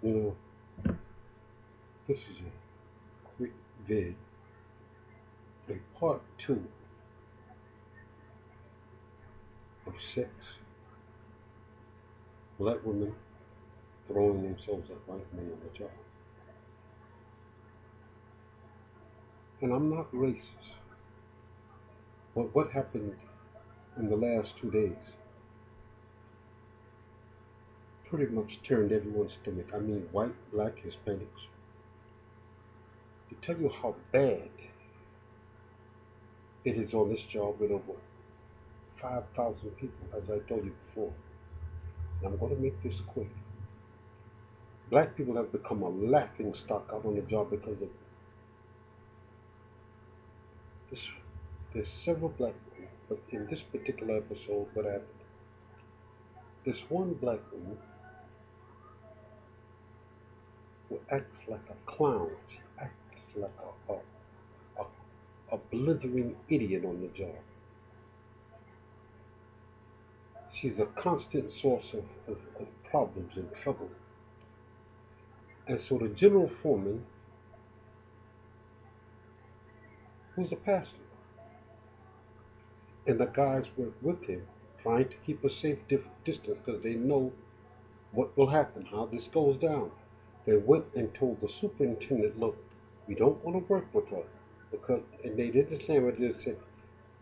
You know, this is a quick vid, a part two of six black women throwing themselves at white men on the job. And I'm not racist, but what happened in the last 2 days pretty much turned everyone's stomach. I mean, white, black, Hispanics. To tell you how bad it is on this job with over 5,000 people, as I told you before. And I'm going to make this quick. Black people have become a laughing stock out on the job because of this. There's several black women, but in this particular episode, what happened? This one black woman who acts like a clown. She acts like a, a blithering idiot on the job. She's a constant source of problems and trouble. And so the general foreman, who's a pastor, and the guys were with him trying to keep a safe distance because they know what will happen, how this goes down. They went and told the superintendent, look, we don't want to work with her because, and they did this language, they said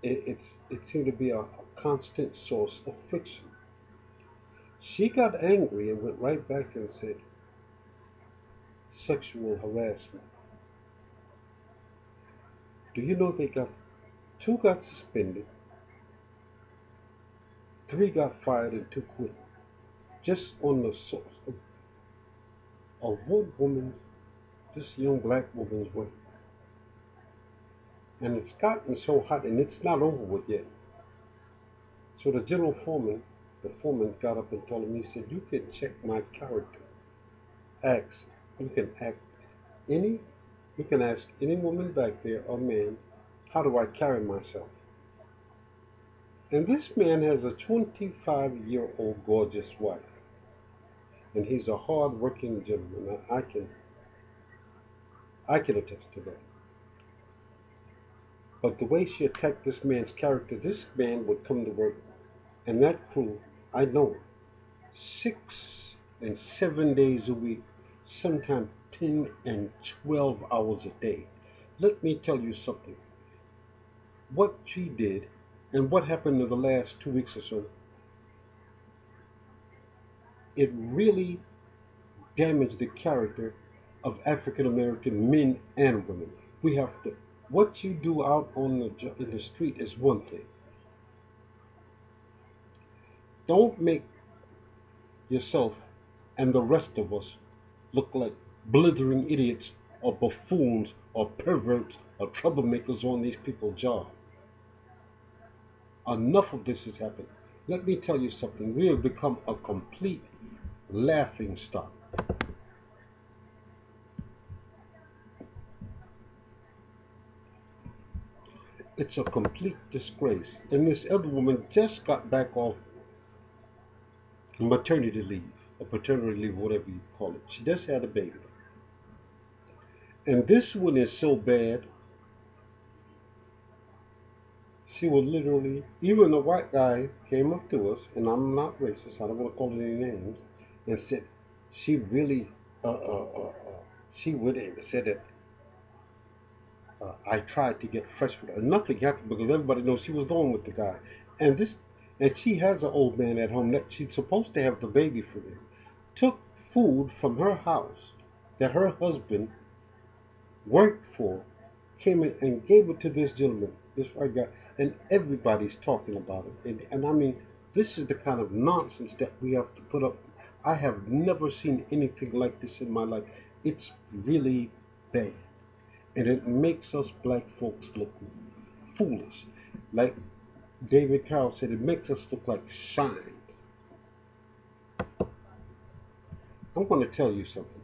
it seemed to be a constant source of friction. She got angry and went right back and said, sexual harassment. Do you know they got two got suspended, three got fired, and two quit? Just on the source of one woman, this young black woman's way. And it's gotten so hot, and it's not over with yet. So the general foreman, the foreman got up and told him, he said, you can check my character. Ask, you can act any, you can ask any woman back there or man, how do I carry myself? And this man has a 25-year-old gorgeous wife. And he's a hard-working gentleman. I can attest to that. But the way she attacked this man's character, this man would come to work, and that crew, I know, 6 and 7 days a week, sometimes 10 and 12 hours a day. Let me tell you something. What she did and what happened in the last 2 weeks or so, it really damaged the character of African American men and women. We have to, what you do out on in the street is one thing. Don't make yourself and the rest of us look like blithering idiots or buffoons or perverts or troublemakers on these people's job. Enough of this has happened. Let me tell you something. We have become a complete laughing stock. It's a complete disgrace. And this other woman just got back off maternity leave or paternity leave, whatever you call it. She just had a baby. And this one is so bad, she will literally, even a white guy came up to us, and I'm not racist, I don't want to call it any names, and said, she really, she went and said that I tried to get fresh with her. Nothing happened because everybody knows she was going with the guy. And this, and she has an old man at home that she's supposed to have the baby for him. Took food from her house that her husband worked for, came in and gave it to this gentleman, this white guy, and everybody's talking about it. And I mean, this is the kind of nonsense that we have to put up. I have never seen anything like this in my life. It's really bad. And it makes us black folks look foolish. Like David Carroll said, it makes us look like shines. I'm going to tell you something.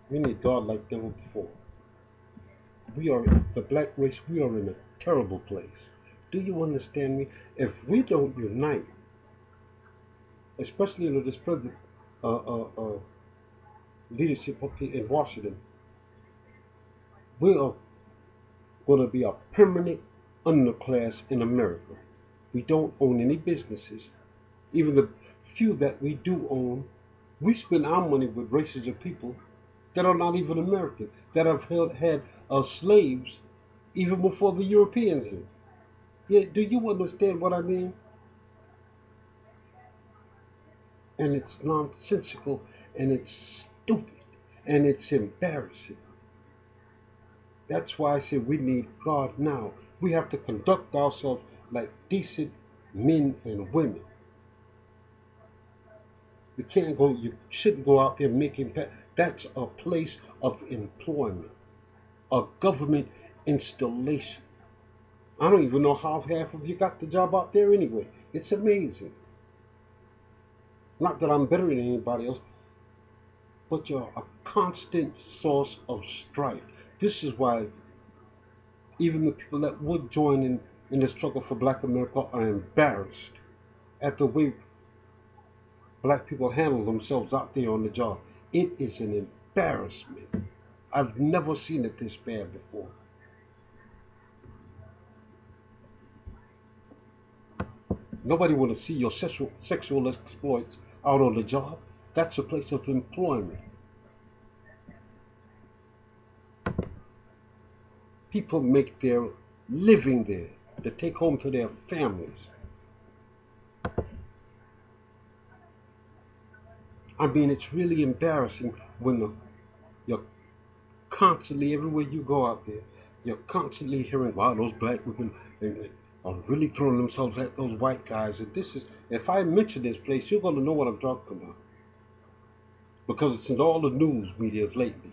We need God like never before. We are, the black race, we are in a terrible place. Do you understand me? If we don't unite, especially under this president, leadership up here in Washington, we are going to be a permanent underclass in America. We don't own any businesses. Even the few that we do own, we spend our money with races of people that are not even American, that have had slaves even before the Europeans did. Yeah, do you understand what I mean? And it's nonsensical, and it's stupid, and it's embarrassing. That's why I say we need God now. We have to conduct ourselves like decent men and women. You can't go, you shouldn't go out there making that. That's a place of employment, a government installation. I don't even know how half of you got the job out there anyway. It's amazing. Not that I'm better than anybody else, but you're a constant source of strife. This is why even the people that would join in the struggle for black America are embarrassed at the way black people handle themselves out there on the job. It is an embarrassment. I've never seen it this bad before. Nobody want to see your sexual exploits out on the job. That's a place of employment. People make their living there to take home to their families. I mean, it's really embarrassing when you're constantly, everywhere you go out there, you're constantly hearing, wow, those black women are really throwing themselves at those white guys. And this is, if I mention this place, you're going to know what I'm talking about. Because it's in all the news media lately.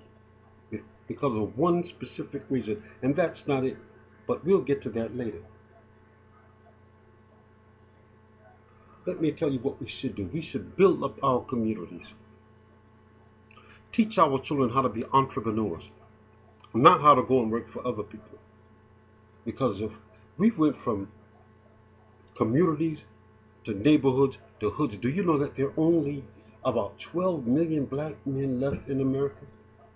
Because of one specific reason. And that's not it. But we'll get to that later. Let me tell you what we should do. We should build up our communities. Teach our children how to be entrepreneurs, not how to go and work for other people. Because if we went from communities to neighborhoods to hoods, do you know that there are only about 12 million black men left in America?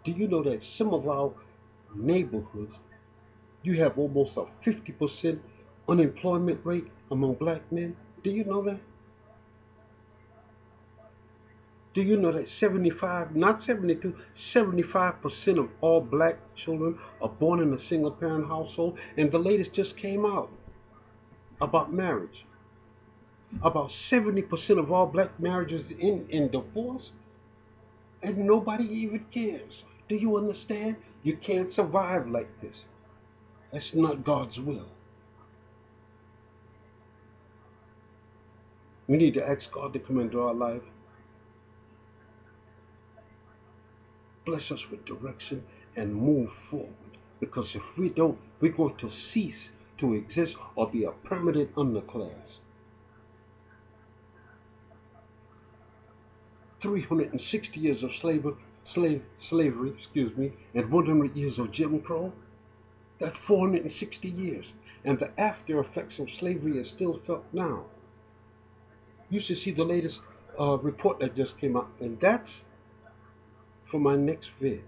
Do you know that some of our neighborhoods, you have almost a 50% unemployment rate among black men? Do you know that? Do you know that 75, not 72, 75% of all black children are born in a single parent household? And the latest just came out about marriage. About 70% of all black marriages in divorce, and nobody even cares. Do you understand? You can't survive like this. That's not God's will. We need to ask God to come into our life, bless us with direction, and move forward. Because if we don't, we're going to cease to exist or be a permanent underclass. 360 years of slavery, and 100 years of Jim Crow. That's 460 years. And the after effects of slavery is still felt now. You should see the latest report that just came out. And that's for my next vid.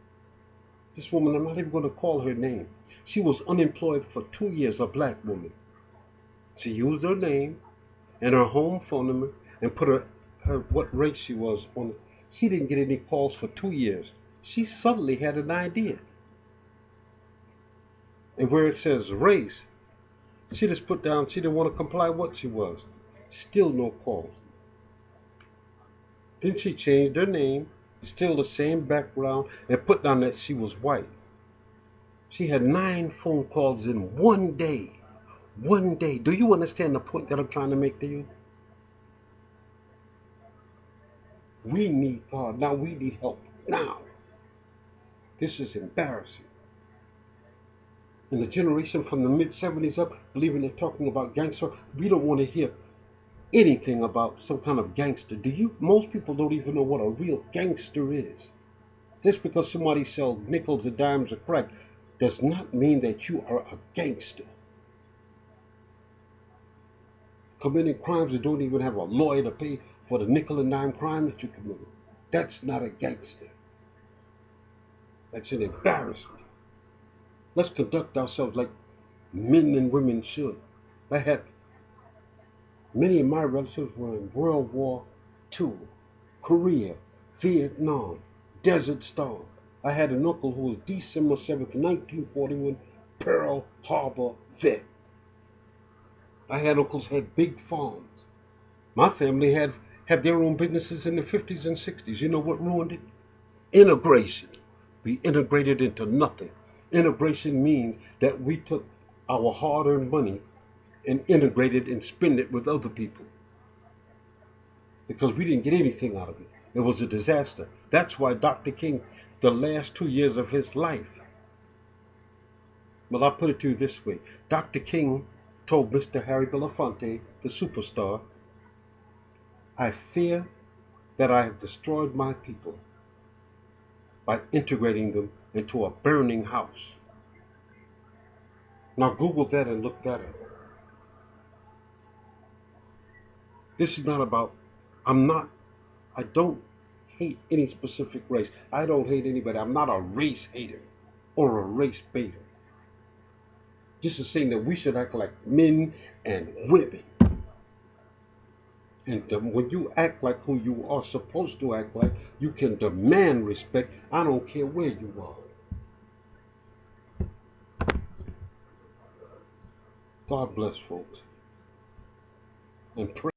This woman, I'm not even going to call her name. She was unemployed for 2 years, a black woman. She used her name and her home phone number and put her what race she was on. She didn't get any calls for 2 years. She suddenly had an idea. And where it says race, she just put down she didn't want to comply what she was. Still no calls. Then she changed her name, still the same background, and put down that she was white. She had 9 phone calls in 1 day. 1 day. Do you understand the point that I'm trying to make to you? We need God. Now we need help. Now. This is embarrassing. And the generation from the mid-70s up, believing they're talking about gangster, we don't want to hear anything about some kind of gangster. Most people don't even know what a real gangster is. Just because somebody sells nickels and dimes of crack does not mean that you are a gangster. Committing crimes that don't even have a lawyer to pay for the nickel and dime crime that you committed. That's not a gangster. That's an embarrassment. Let's conduct ourselves like men and women should. I had many of my relatives were in World War II, Korea, Vietnam, Desert Storm. I had an uncle who was December 7th, 1941, Pearl Harbor vet. I had uncles who had big farms. My family had their own businesses in the 50s and 60s. You know what ruined it? Integration. We integrated into nothing. Integration means that we took our hard-earned money and integrated and spent it with other people because we didn't get anything out of it. It was a disaster. That's why Dr. King, the last 2 years of his life, well, I'll put it to you this way. Dr. King told Mr. Harry Belafonte, the superstar, I fear that I have destroyed my people by integrating them into a burning house. Now Google that and look that up. This is not about, I don't hate any specific race. I don't hate anybody. I'm not a race hater or a race baiter. Just is saying that we should act like men and women. And when you act like who you are supposed to act like, you can demand respect. I don't care where you are. God bless folks. And pray.